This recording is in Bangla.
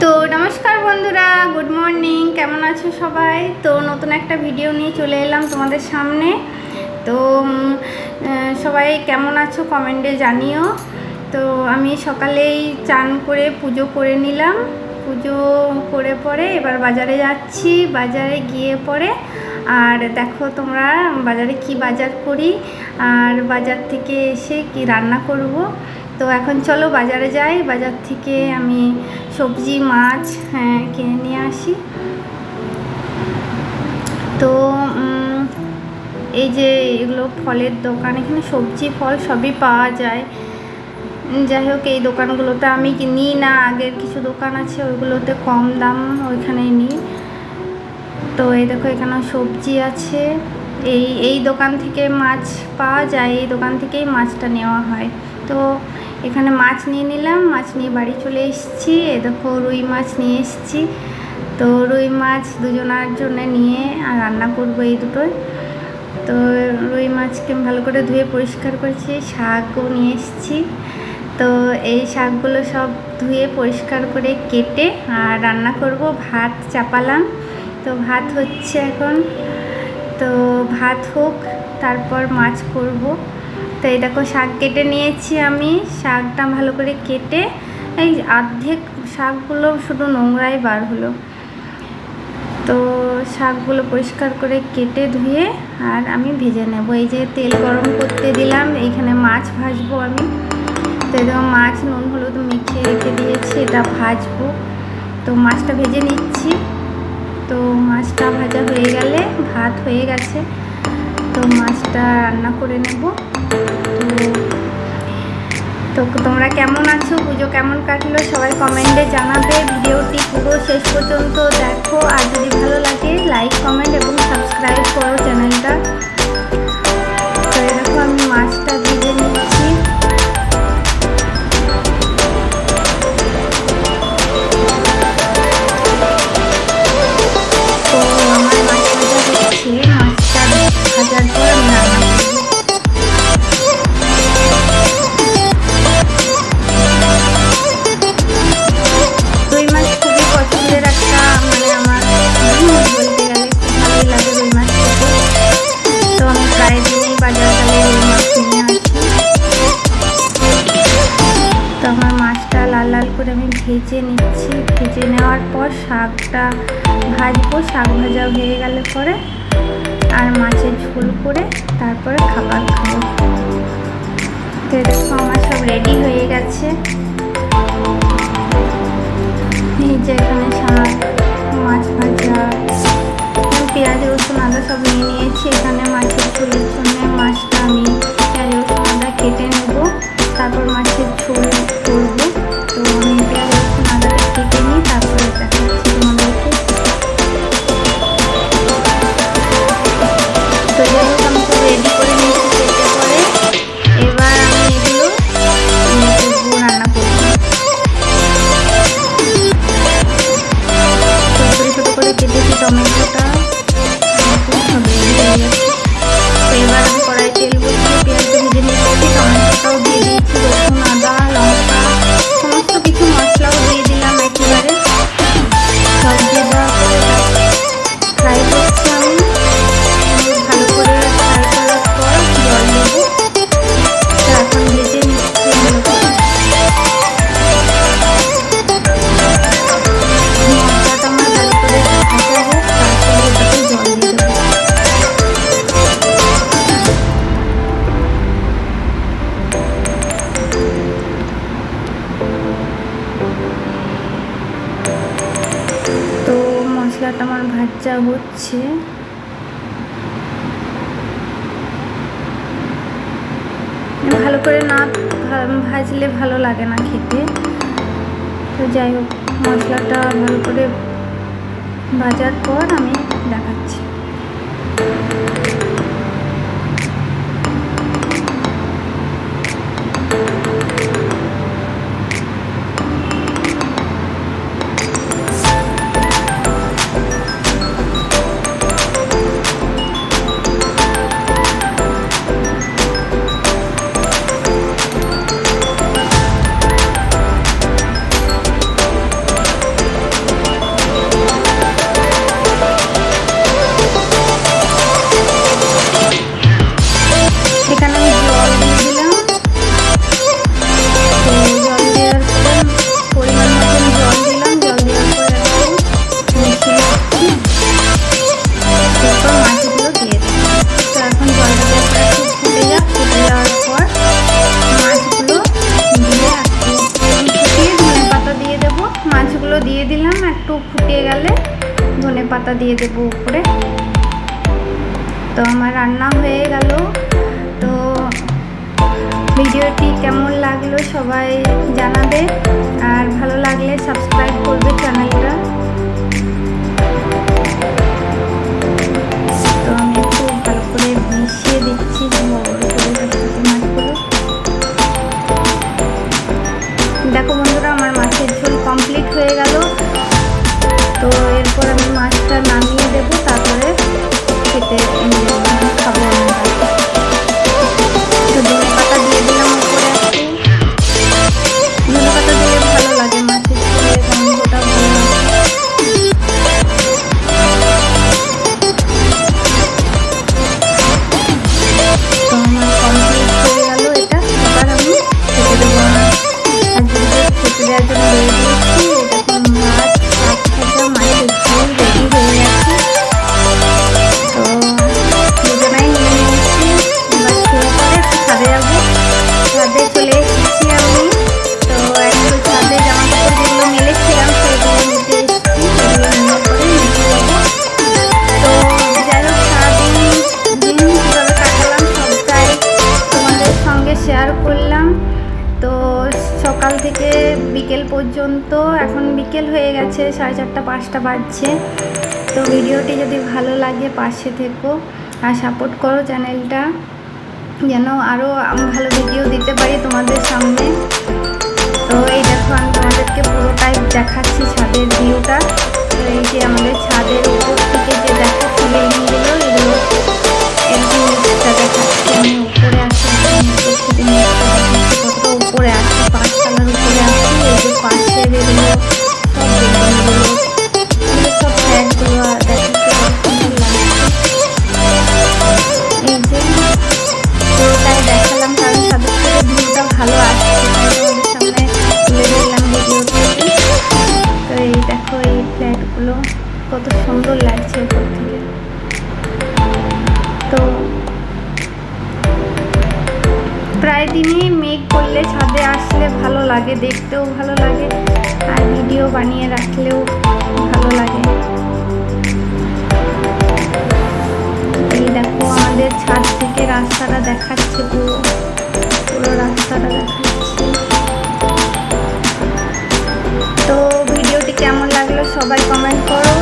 তো নমস্কার বন্ধুরা, গুড মর্নিং। কেমন আছো সবাই? তো নতুন একটা ভিডিও নিয়ে চলে এলাম তোমাদের সামনে। তো সবাই কেমন আছো কমেন্টে জানিও। তো আমি সকালেই চান করে পুজো করে নিলাম। পুজো করে পরে এবার বাজারে যাচ্ছি। বাজারে গিয়ে পরে আর দেখো তোমরা বাজারে কি বাজার করি আর বাজার থেকে এসে কি রান্না করব। তো এখন চলো বাজারে যাই। বাজার থেকে আমি সবজি মাছ কিনে নিয়ে আসি। তো এই যে এগুলো ফলের দোকান, এখানে সবজি ফল সবই পাওয়া যায়। যাই হোক, এই দোকানগুলোতে আমি নিই না, আগের কিছু দোকান আছে ওইগুলোতে কম দাম, ওইখানেই নিই। তো এই দেখো এখানে সবজি আছে। এই দোকান থেকে মাছ পাওয়া যায়, এই দোকান থেকেই মাছটা নেওয়া হয়। তো এখানে মাছ নিয়ে নিলাম, মাছ নিয়ে বাড়ি চলে এসেছি। এই দেখো রুই মাছ নিয়ে এসেছি। তো রুই মাছ দুজনার জন্য নিয়ে আর রান্না করবো এই দুটোই। তো রুই মাছকে ভালো করে ধুয়ে পরিষ্কার করেছি। শাকও নিয়ে এসেছি। তো এই শাকগুলো সব ধুয়ে পরিষ্কার করে কেটে আর রান্না করব। ভাত চাপালাম, তো ভাত হচ্ছে এখন। তো ভাত হোক, তারপর মাছ করব। তো এই দেখো শাক কেটে নিয়েছি আমি। শাকটা ভালো করে কেটে, এই অর্ধেক শাকগুলো শুধু নোংরাই বার হলো। তো শাকগুলো পরিষ্কার করে কেটে ধুয়ে আর আমি ভেজে নেব। এই যে তেল গরম করতে দিলাম, এইখানে মাছ ভাজবো আমি। তো এরকম মাছ নুন হলুদ মেখে রেখে দিয়েছি, এটা ভাজবো। তো মাছটা ভেজে নিচ্ছি। তো মাছটা ভাজা হয়ে গেলে ভাত হয়ে গেছে, তো মাছটা রান্না করে নেব। তো তোমরা কেমন আছো, পুজো কেমন কাটলো সবাই কমেন্টে জানাবে। ভিডিওটি পুরো শেষ পর্যন্ত দেখো, আর যদি ভালো লাগে লাইক কমেন্ট এবং সাবস্ক্রাইব করো চ্যানেলটা। তো এরকম আমি মাছটা ভেজে নিচ্ছি। তো আমার মাছ ভাজা হচ্ছে, মাছটা ভাজার পর আমি রান্না করবো। ভেজে নিচ্ছি। ভেজে নেওয়ার পর শাকটা ভাজবো। শাক ভাজা হয়ে গেলে পরে আর মাছের ঝোল করে তারপরে খাবার খাবো। তো দেখো আমার সব রেডি হয়ে গেছে। এই যে এখানে শাক, মাছ ভাজা, পেঁয়াজ রসুন আদা সব নিয়ে নিয়েছি। এখানে মাছের ঝোলের জন্য মাছটা আমি পেঁয়াজ রসুন আদা কেটে নেব, তারপর মাছের ঝোল করবো। তো আমি পেঁয়াজ রসুন আদাটা কেটে নিই, তারপরে দেখাচ্ছি তোমাদেরকে। তো যাই হোক আমি সব রেডি করে নিয়েছি কেটে পরে। এবার আমি এগুলো রান্না করবো। ছোটো ছোটো করে কেটেছি টমেটোটা, সব রেডি হয়ে গেছে। তো এবার আমি কড়াই তেল বসিয়ে পেঁয়াজটা ভেজে নিয়েছি, টমেটোটাও দিয়ে দিয়েছি, রসুন আদা লঙ্কা সমস্ত কিছু মশলাও দিয়ে দিলাম একেবারে। সব দিয়ে দেওয়া করে ফ্রাই করছি আমি। ভালো করে ফ্রাই করার পর জল দেবো। তো এখন ভেজে নিচ্ছি ভালো করে। মশলাটা আমার ভালো করে ভাজা হোক, তারপরে এটাতে জল দিয়ে দেবো। তো মশলাটা আমার ভাজা হচ্ছে। ভালো করে না ভাজলে ভালো লাগে না খেতে। তো যাই হোক, মশলাটা ভালো করে ভাজার পর আমি দেখাচ্ছি। গুঁড়ো দিয়ে দিলাম, একটু ফুটে গেলে ধনেপাতা দিয়ে দেবো উপরে। তো আমার রান্না হয়ে গেল। তো ভিডিওটি কেমন লাগলো সবাই জানাবে, আর ভালো লাগলে সাবস্ক্রাইব করবে চ্যানেলটা। তো আমি একটু ভালো করে মিশিয়ে দিচ্ছি মাছগুলো। দেখো বন্ধুরা, আমার মাছের ঝোল কমপ্লিট হয়ে গেল। তো এরপর আমি মাছটা নামিয়ে দেবো, তারপরে খেতে খাবো। তো ধনেপাতা দিয়ে দিলাম উপরে, একটু ধনেপাতা দিলে ভালো লাগে, মাছের ঝোলের গন্ধটা ভালো লাগে। তো আমার কমপ্লিট হয়ে গেল এটা। এবার আমি খেতে দেবো। খেতে দেওয়ার জন্য রেডি দিচ্ছি। এরকম মাছ, শাক ভাজা, মাছের ঝোল রেডি হয়ে গেছে। তো দুজনাই নিয়ে নিয়েছি। এবার খেয়ে পরে একটু ছাদে যাবো। ছাদে চলে এসেছি আমি। তো একটু ছাদে জামা কাপড় যেগুলো মেলেছিলাম সেগুলো নিতে এসেছি, সেগুলো নিয়ে পরে নিতে যাবো। তো যাই হোক, সারাদিন কীভাবে কাটালাম সবটাই তোমাদের সঙ্গে শেয়ার করলাম। তো সকাল থেকে বিকেল পর্যন্ত, এখন বিকেল হয়ে গেছে, 4:30 5টা বাজছে। তো ভিডিওটি যদি ভালো লাগে পাশে থেকো আর সাপোর্ট করো চ্যানেলটা, যেন আরও ভালো ভিডিও দিতে পারি তোমাদের সামনে। তো এই দেখো, আমি তোমাদেরকে পুরোটাই দেখাচ্ছি ছাদের ভিউটা। তো এই যে আমাদের ছাদের উপর থেকে যে দেখাচ্ছি বিল্ডিংগুলো, এগুলো একদম নিচটা দেখাচ্ছি। আমি উপরে আছি, কতটা উপরে আছি, 5তলার উপরে আছি। এই যে পাশের এগুলো সব বিল্ডিংগুলো, সব ফ্ল্যাটগুলো দেখাচ্ছে, সুন্দর লাগছে। এই যে পুরোটাই দেখালাম, কারণ ছাদের থেকে ভিউটা ভালো আসছে, তাই তোমাদের সামনে তুলে ধরলাম ভিডিওতে। তো এই দেখো, এই ফ্ল্যাটগুলো কত সুন্দর লাগছে উপর থেকে। তো প্রায় দিনই মেঘ করলে ছাদে আসলে ভালো লাগে, দেখতেও ভালো লাগে, আর ভিডিও বানিয়ে রাখলেও ভালো লাগে। এই দেখো, আমাদের ছাদ থেকে রাস্তাটা দেখাচ্ছে, পুরো রাস্তাটা দেখাচ্ছে। তো ভিডিওটি কেমন লাগলো সবাই কমেন্ট করো।